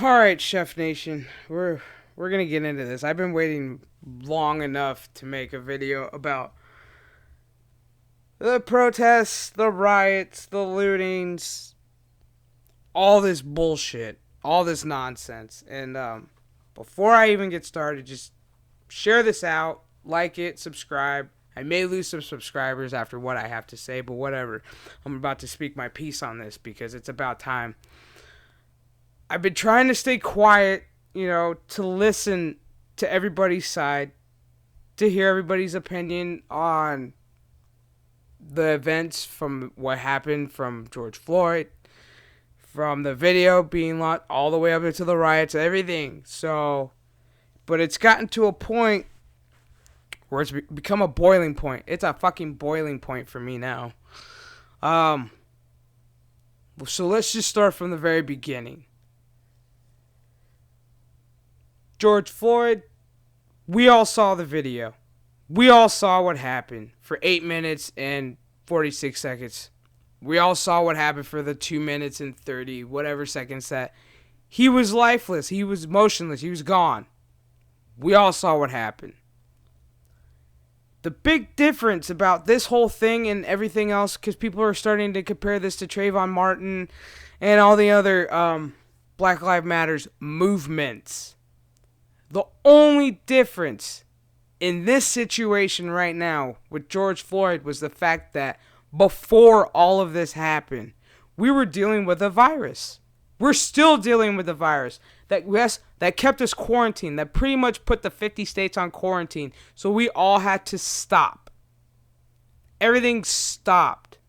All right, Chef Nation, we're gonna get into this. I've been waiting long enough to make a video about the protests, the riots, the lootings, all this bullshit, all this nonsense. And before I even get started, just share this out, like it, subscribe. I may lose some subscribers after what I have to say, but whatever. I'm about to speak my piece on this because it's about time. I've been trying to stay quiet, to listen to everybody's side, to hear everybody's opinion on the events from what happened from George Floyd, from the video being locked all the way up into the riots, everything. So, but it's gotten to a point where it's become a boiling point. It's a fucking boiling point for me now. So let's just start from the very beginning. George Floyd, we all saw the video. We all saw what happened for 8 minutes and 46 seconds. We all saw what happened for the 2 minutes and 30 whatever seconds that he was lifeless. He was motionless. He was gone. We all saw what happened. The big difference about this whole thing and everything else, because people are starting to compare this to Trayvon Martin and all the other Black Lives Matters movements. The only difference in this situation right now with George Floyd was the fact that before all of this happened, we were dealing with a virus. We're still dealing with a virus that kept us quarantined, that pretty much put the 50 states on quarantine. So we all had to stop. Everything stopped.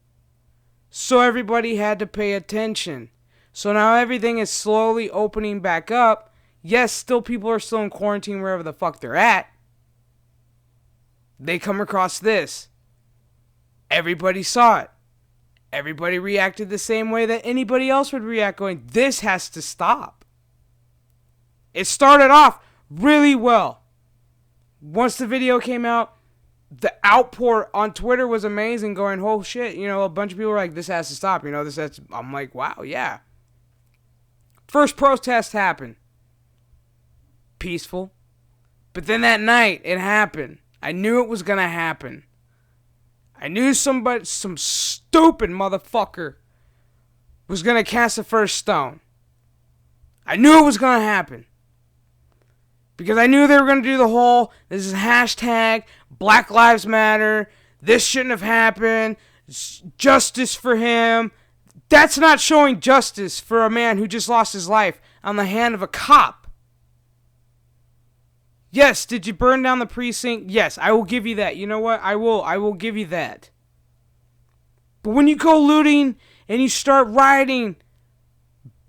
So everybody had to pay attention. So now everything is slowly opening back up. Yes, still people are still in quarantine wherever the fuck they're at. They come across this. Everybody saw it. Everybody reacted the same way that anybody else would react, going, this has to stop. It started off really well. Once the video came out, the outpour on Twitter was amazing, going, oh shit, a bunch of people were like, this has to stop, I'm like, wow, yeah. First protest happened. Peaceful. But then that night, it happened. I knew it was gonna happen. I knew some stupid motherfucker was gonna cast the first stone. I knew it was gonna happen. Because I knew they were gonna do the whole, this is hashtag Black Lives Matter, this shouldn't have happened, justice for him. That's not showing justice for a man who just lost his life on the hand of a cop. Yes, did you burn down the precinct? Yes, I will give you that. You know what? I will give you that. But when you go looting and you start rioting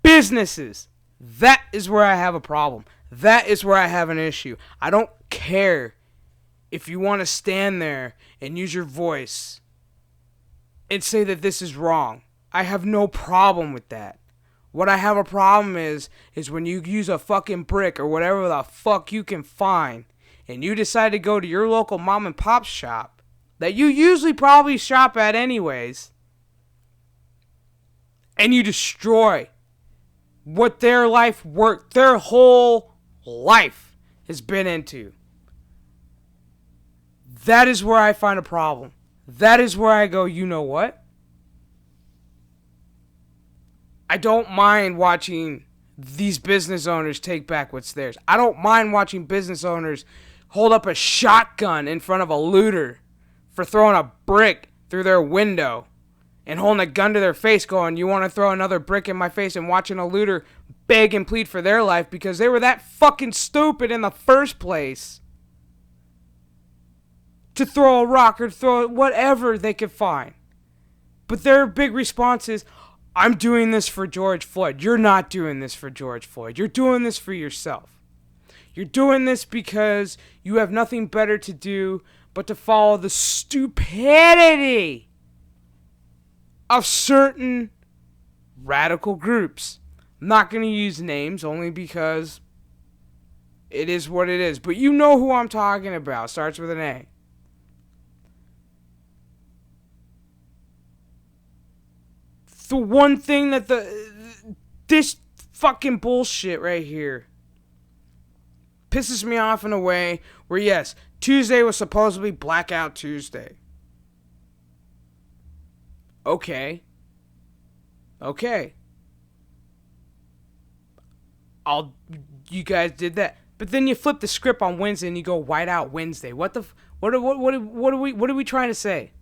businesses, that is where I have a problem. That is where I have an issue. I don't care if you want to stand there and use your voice and say that this is wrong. I have no problem with that. What I have a problem is when you use a fucking brick or whatever the fuck you can find and you decide to go to your local mom and pop shop that you usually probably shop at anyways and you destroy what their whole life has been into. That is where I find a problem. That is where I go, you know what? I don't mind watching these business owners take back what's theirs. I don't mind watching business owners hold up a shotgun in front of a looter for throwing a brick through their window and holding a gun to their face going, you want to throw another brick in my face, and watching a looter beg and plead for their life because they were that fucking stupid in the first place to throw a rock or throw whatever they could find. But their big response is, I'm doing this for George Floyd. You're not doing this for George Floyd. You're doing this for yourself. You're doing this because you have nothing better to do but to follow the stupidity of certain radical groups. I'm not going to use names only because it is what it is. But you know who I'm talking about. Starts with an A. The one thing that this fucking bullshit right here. Pisses me off in a way where, yes, Tuesday was supposed to be Blackout Tuesday. Okay. You guys did that. But then you flip the script on Wednesday and you go Whiteout Wednesday. What are we trying to say?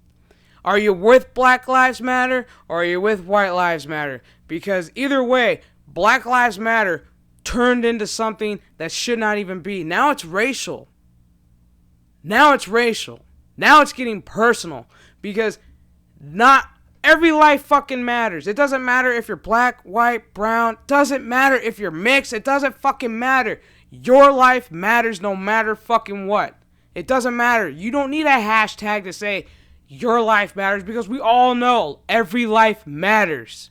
Are you with Black Lives Matter or are you with White Lives Matter? Because either way, Black Lives Matter turned into something that should not even be. Now it's racial. Now it's getting personal. Because not every life fucking matters. It doesn't matter if you're black, white, brown. Doesn't matter if you're mixed. It doesn't fucking matter. Your life matters no matter fucking what. It doesn't matter. You don't need a hashtag to say your life matters because we all know every life matters.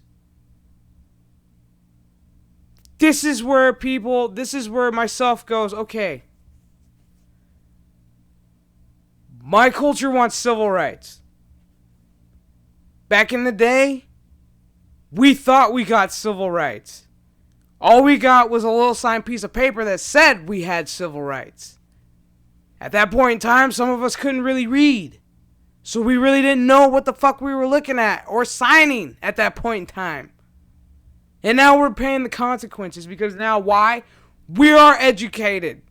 This is where myself goes, okay. My culture wants civil rights. Back in the day, we thought we got civil rights. All we got was a little signed piece of paper that said we had civil rights. At that point in time, some of us couldn't really read. So we really didn't know what the fuck we were looking at or signing at that point in time. And now we're paying the consequences because now why? We are educated.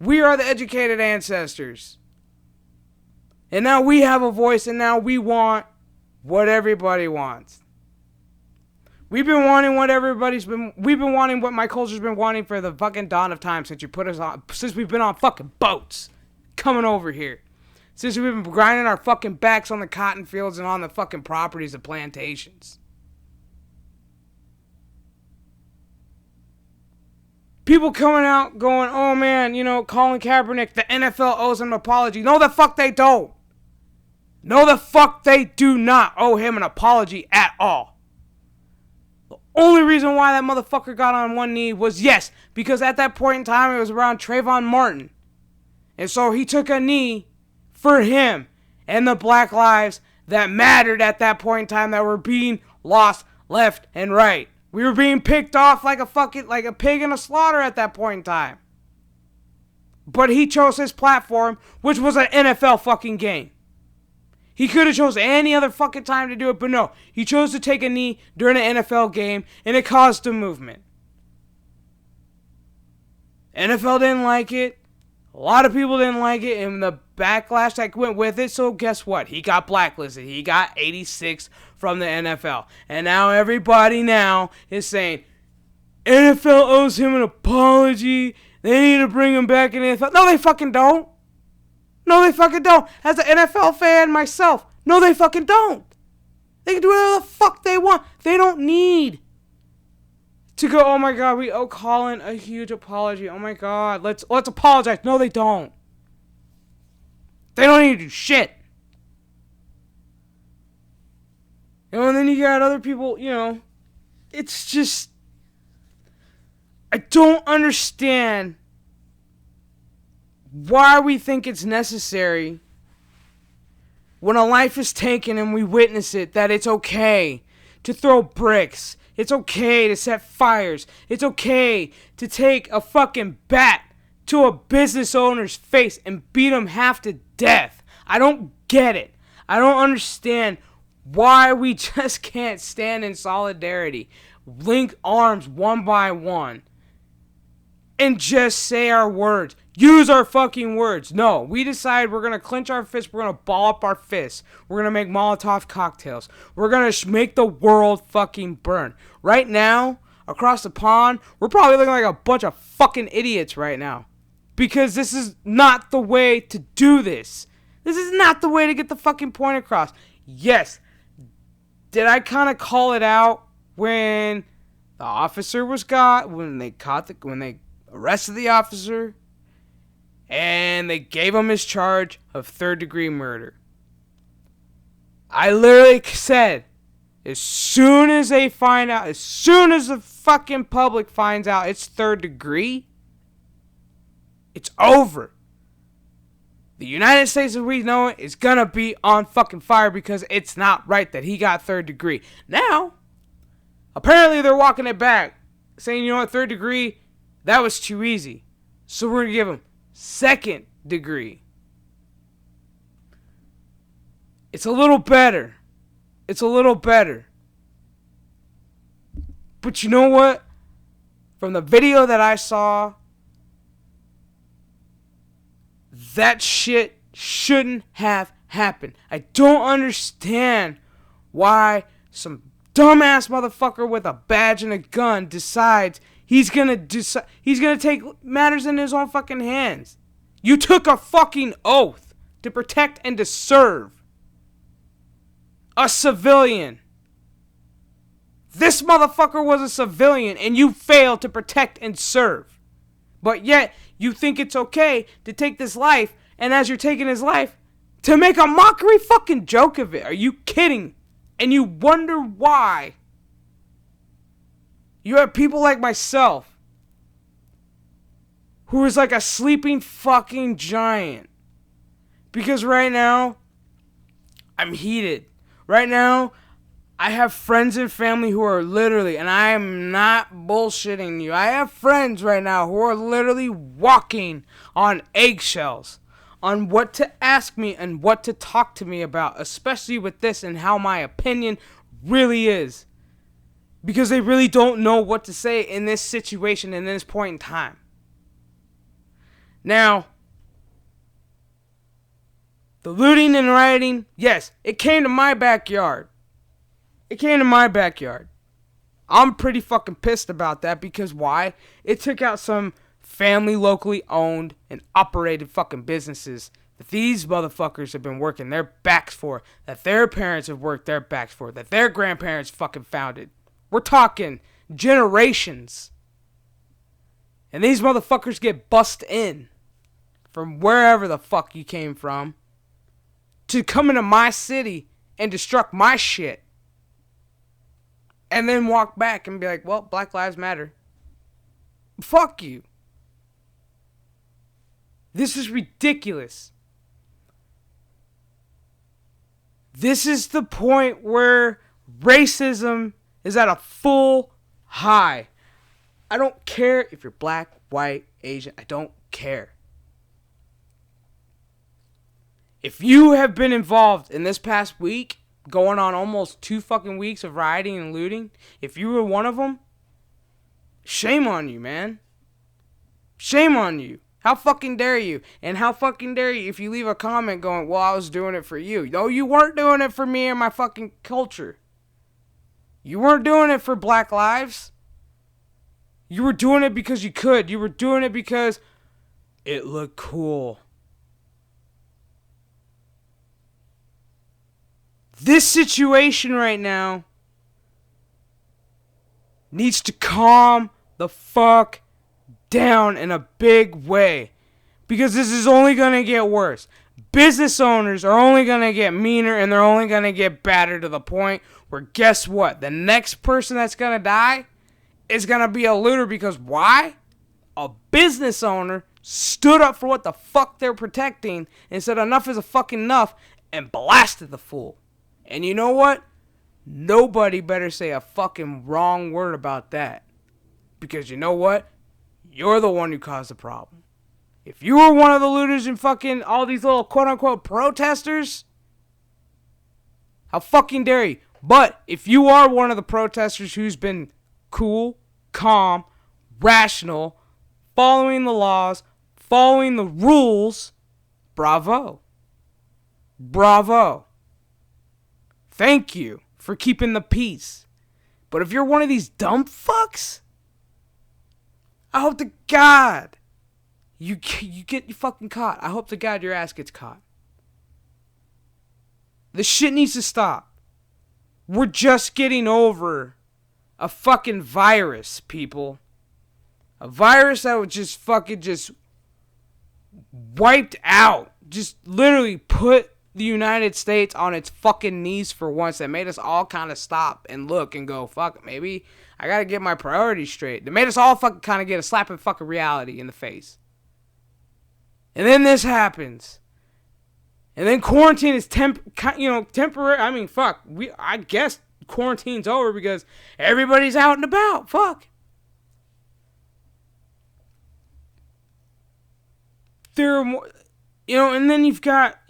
We are the educated ancestors. And now we have a voice and now we want what everybody wants. We've been wanting what my culture's been wanting for the fucking dawn of time since we've been on fucking boats coming over here. Since we've been grinding our fucking backs on the cotton fields and on the fucking properties of plantations. People coming out going, oh man, Colin Kaepernick, the NFL owes him an apology. No, the fuck they don't. No, the fuck they do not owe him an apology at all. The only reason why that motherfucker got on one knee was, yes, because at that point in time it was around Trayvon Martin. And so he took a knee for him and the black lives that mattered at that point in time that were being lost left and right. We were being picked off like a pig in a slaughter at that point in time. But he chose his platform, which was an NFL fucking game. He could have chose any other fucking time to do it, but no. He chose to take a knee during an NFL game, and it caused a movement. NFL didn't like it. A lot of people didn't like it, and the backlash that went with it, so guess what? He got blacklisted. He got 86 from the NFL. And now everybody now is saying, NFL owes him an apology. They need to bring him back in the NFL. No, they fucking don't. No, they fucking don't. As an NFL fan myself, no, they fucking don't. They can do whatever the fuck they want. They don't need to go, oh my God, we owe Colin a huge apology. Oh my God, let's apologize. No, they don't. They don't need to do shit. And then you got other people, it's just, I don't understand why we think it's necessary when a life is taken and we witness it, that it's okay to throw bricks. It's okay to set fires. It's okay to take a fucking bat to a business owner's face and beat him half to death. I don't get it. I don't understand why we just can't stand in solidarity, link arms one by one, and just say our words. Use our fucking words. No, we decide we're going to clench our fists. We're going to ball up our fists. We're going to make Molotov cocktails. We're going to make the world fucking burn. Right now, across the pond, we're probably looking like a bunch of fucking idiots right now. Because this is not the way to do this. This is not the way to get the fucking point across. Yes, did I kind of call it out when the officer was got, when they arrested the officer? And they gave him his charge of third-degree murder. I literally said, as soon as they find out, as soon as the fucking public finds out it's third degree, it's over. The United States as we know it is gonna be on fucking fire because it's not right that he got third degree. Now, apparently they're walking it back. saying, you know what, third degree, that was too easy. So we're going to give him second degree. It's a little better. It's a little better. But you know what? From the video that I saw, that shit shouldn't have happened. I don't understand why some dumbass motherfucker with a badge and a gun decides he's gonna take matters in his own fucking hands. You took a fucking oath to protect and to serve a civilian. This motherfucker was a civilian and you failed to protect and serve. But yet, you think it's okay to take this life, and as you're taking his life, to make a mockery fucking joke of it. Are you kidding? And you wonder why. You have people like myself, who is like a sleeping fucking giant. Because right now, I'm heated. Right now, I have friends and family who are literally, and I am not bullshitting you, I have friends right now who are literally walking on eggshells on what to ask me and what to talk to me about, especially with this and how my opinion really is. Because they really don't know what to say in this situation, in this point in time. Now, the looting and rioting, yes, it came to my backyard. It came to my backyard. I'm pretty fucking pissed about that because why? It took out some family locally owned and operated fucking businesses that these motherfuckers have been working their backs for, that their parents have worked their backs for, that their grandparents fucking founded. We're talking generations. And these motherfuckers get bust in from wherever the fuck you came from to come into my city and destruct my shit. And then walk back and be like, well, Black Lives Matter. Fuck you. This is ridiculous. This is the point where racism is at a full high. I don't care if you're black, white, Asian. I don't care. If you have been involved in this past week, going on almost 2 fucking weeks of rioting and looting, if you were one of them, shame on you, man. Shame on you. How fucking dare you? And how fucking dare you if you leave a comment going, well, I was doing it for you. No, you weren't doing it for me and my fucking culture. You weren't doing it for Black Lives. You were doing it because you could. You were doing it because it looked cool. This situation right now needs to calm the fuck down in a big way. Because this is only going to get worse. Business owners are only going to get meaner and they're only going to get badder to the point where guess what? The next person that's going to die is going to be a looter because why? A business owner stood up for what the fuck they're protecting and said enough is a fucking enough and blasted the fool. And you know what? Nobody better say a fucking wrong word about that. Because you know what? You're the one who caused the problem. If you were one of the looters and fucking all these little quote-unquote protesters, how fucking dare you? But if you are one of the protesters who's been cool, calm, rational, following the laws, following the rules, bravo. Bravo. Thank you for keeping the peace. But if you're one of these dumb fucks, I hope to God you get fucking caught. I hope to God your ass gets caught. This shit needs to stop. We're just getting over a fucking virus, people. A virus that was just fucking just wiped out. Just literally put the United States on its fucking knees for once. That made us all kind of stop and look and go, fuck, maybe I gotta get my priorities straight. That made us all fucking kind of get a slap of fucking reality in the face. And then this happens. And then quarantine is temporary. I mean, fuck. I guess quarantine's over because everybody's out and about. Fuck. there are more, and then you've got,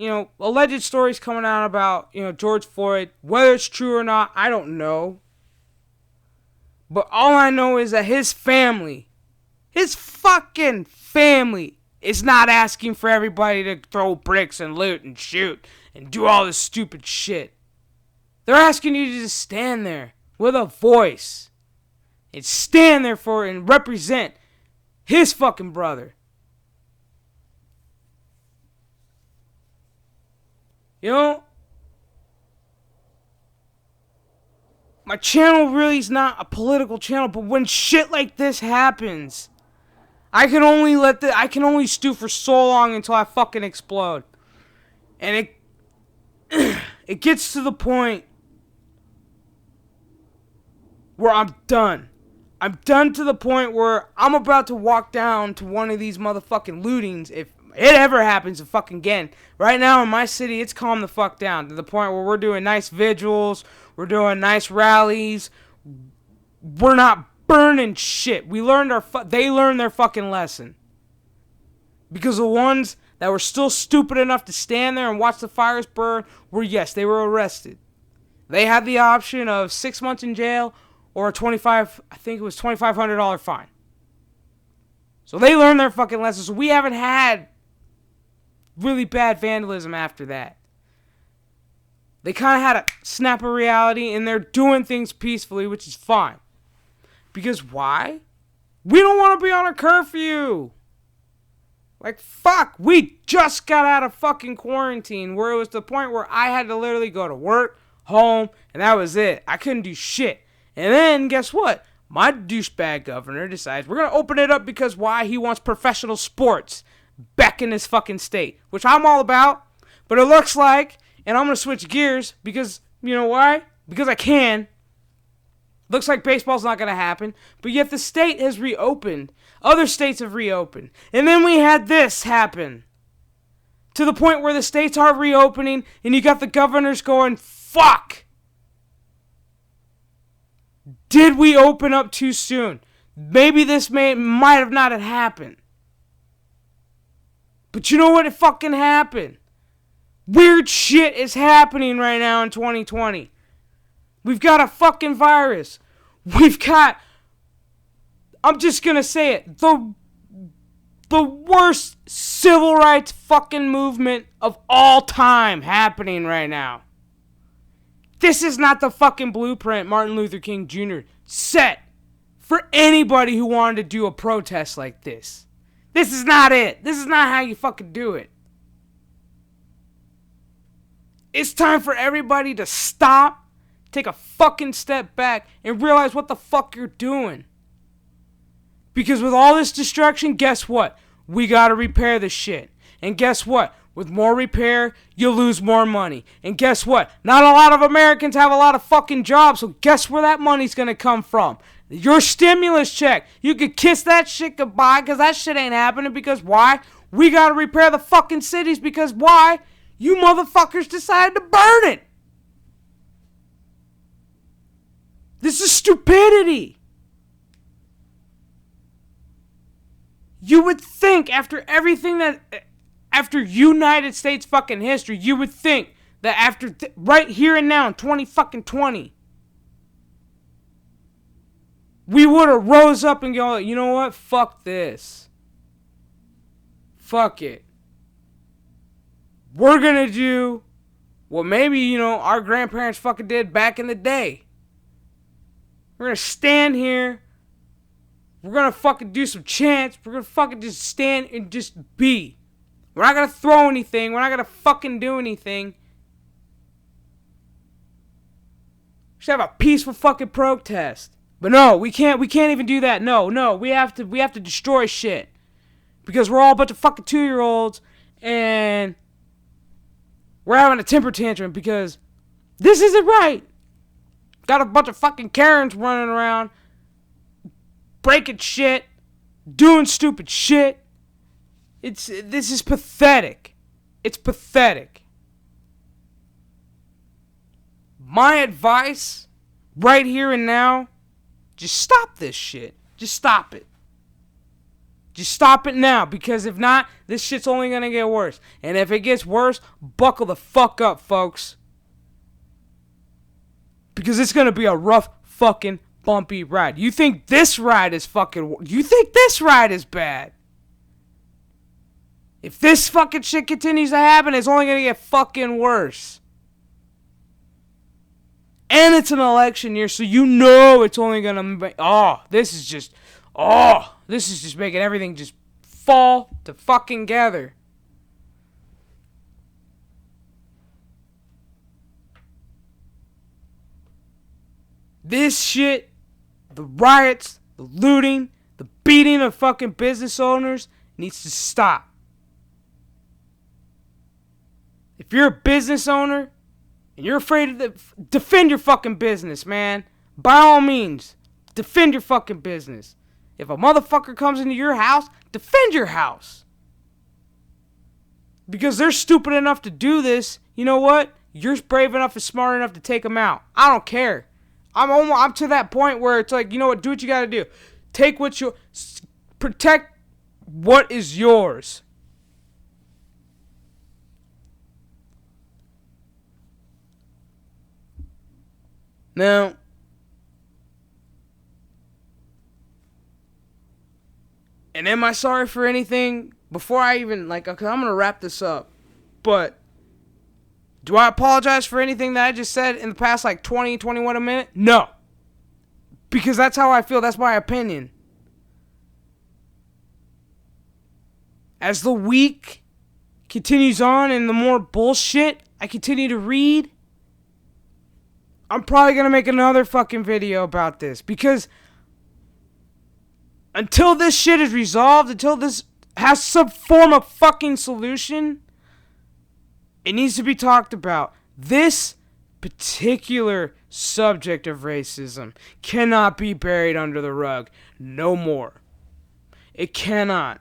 alleged stories coming out about, George Floyd. Whether it's true or not, I don't know. But all I know is that his fucking family, is not asking for everybody to throw bricks and loot and shoot and do all this stupid shit. They're asking you to just stand there with a voice and stand there for and represent his fucking brother. My channel really is not a political channel, but when shit like this happens, I can only stew for so long until I fucking explode. And it gets to the point where I'm done. I'm done to the point where I'm about to walk down to one of these motherfucking lootings if it ever happens fucking again. Right now in my city, it's calmed the fuck down to the point where we're doing nice vigils, we're doing nice rallies. We're not burning shit. They learned their fucking lesson. Because the ones that were still stupid enough to stand there and watch the fires burn they were arrested. They had the option of 6 months in jail or a $2,500 fine. So they learned their fucking lesson. So we haven't had really bad vandalism after that. They kind of had a snap of reality, and they're doing things peacefully, which is fine. Because why? We don't want to be on a curfew. Like, fuck, we just got out of fucking quarantine where it was the point where I had to literally go to work, home, and that was it. I couldn't do shit. And then, guess what? My douchebag governor decides we're going to open it up because why? He wants professional sports back in this fucking state, which I'm all about. But it looks like, and I'm going to switch gears because, you know why? Because I can. Looks like baseball's not going to happen. But yet the state has reopened. Other states have reopened. And then we had this happen. To the point where the states are reopening and you got the governors going, fuck. Did we open up too soon? Maybe this might have not have happened. But you know what? It fucking happened. Weird shit is happening right now in 2020. We've got a fucking virus. We've got, I'm just gonna say it, the worst civil rights fucking movement of all time happening right now. This is not the fucking blueprint Martin Luther King Jr. set for anybody who wanted to do a protest like this. This is not it. This is not how you fucking do it. It's time for everybody to stop, take a fucking step back, and realize what the fuck you're doing. Because with all this destruction, guess what? We gotta repair this shit. And guess what? With more repair, you lose more money. And guess what? Not a lot of Americans have a lot of fucking jobs, so guess where that money's gonna come from? Your stimulus check. You could kiss that shit goodbye, because that shit ain't happening. Because why? We gotta repair the fucking cities, because why? You motherfuckers decided to burn it. This is stupidity. You would think after everything after United States fucking history, you would think that after right here and now in 2020, we would have rose up and go, you know what? Fuck this. Fuck it. We're gonna do what maybe, our grandparents fucking did back in the day. We're gonna stand here. We're gonna fucking do some chants. We're gonna fucking just stand and just be. We're not gonna throw anything. We're not gonna fucking do anything. We should have a peaceful fucking protest. But no, we can't even do that. No, we have to destroy shit. Because we're all a bunch of fucking 2-year-olds and we're having a temper tantrum because this isn't right. Got a bunch of fucking Karens running around, breaking shit, doing stupid shit. This is pathetic. It's pathetic. My advice, right here and now, just stop this shit. Just stop it. Just stop it now, because if not, this shit's only gonna get worse. And if it gets worse, buckle the fuck up, folks. Because it's gonna be a rough fucking bumpy ride. You think this ride is bad? If this fucking shit continues to happen, it's only gonna get fucking worse. And it's an election year, so you know it's only gonna be, this is just making everything just fall to fucking gather. This shit, the riots, the looting, the beating of fucking business owners needs to stop. If you're a business owner and you're afraid to defend your fucking business, man, by all means, defend your fucking business. If a motherfucker comes into your house, defend your house. Because they're stupid enough to do this, you know what? You're brave enough and smart enough to take them out. I don't care. I'm to that point where it's like, you know what? Do what you gotta do. Protect what is yours. Now, and am I sorry for anything? Before I even, okay, I'm going to wrap this up. But, do I apologize for anything that I just said in the past, 20, 21 a minute? No. Because that's how I feel. That's my opinion. As the week continues on and the more bullshit I continue to read, I'm probably going to make another fucking video about this. Because until this shit is resolved, until this has some form of fucking solution, it needs to be talked about. This particular subject of racism cannot be buried under the rug. No more. It cannot.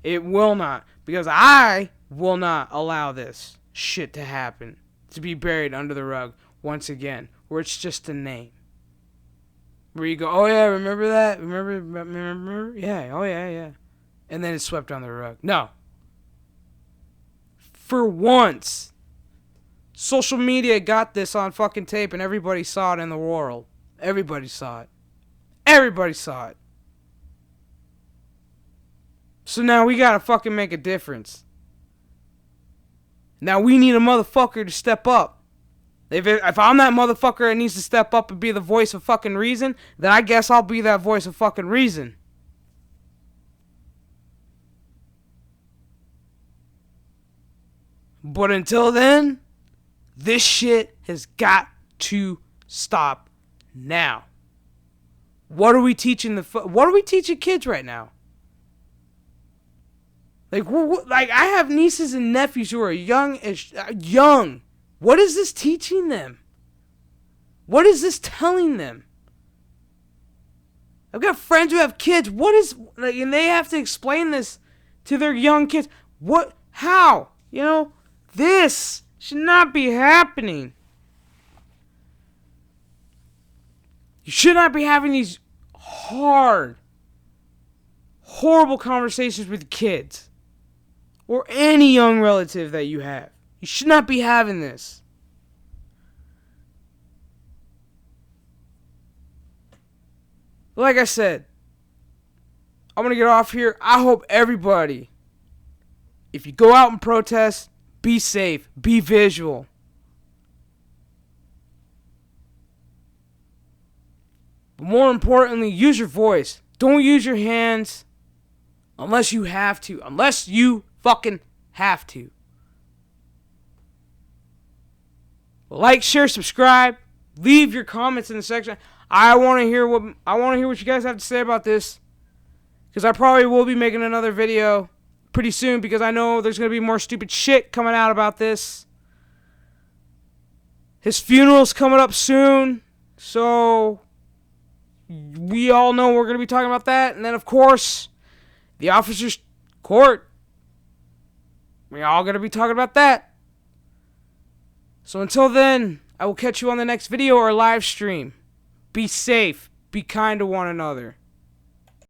It will not. Because I will not allow this shit to happen. To be buried under the rug once again. Where it's just a name. Where you go, oh yeah, remember that? Remember? Yeah, oh yeah. And then it's swept under the rug. No. For once, social media got this on fucking tape and everybody saw it in the world. Everybody saw it. Everybody saw it. So now we gotta fucking make a difference. Now we need a motherfucker to step up. If I'm that motherfucker that needs to step up and be the voice of fucking reason, then I guess I'll be that voice of fucking reason. But until then, this shit has got to stop now. What are we teaching kids right now? I have nieces and nephews who are young. What is this teaching them? What is this telling them? I've got friends who have kids. And they have to explain this to their young kids. How? This should not be happening. You should not be having these horrible conversations with kids. Or any young relative that you have. You should not be having this. Like I said, I'm going to get off here. I hope everybody, if you go out and protest, be safe, be visual. But more importantly, use your voice. Don't use your hands unless you have to. Unless you fucking have to. Like, share, subscribe. Leave your comments in the section. I want to hear what you guys have to say about this, because I probably will be making another video pretty soon, because I know there's going to be more stupid shit coming out about this. His funeral's coming up soon, so we all know we're going to be talking about that. And then, of course, the officer's court. We're all going to be talking about that. So until then, I will catch you on the next video or live stream. Be safe. Be kind to one another.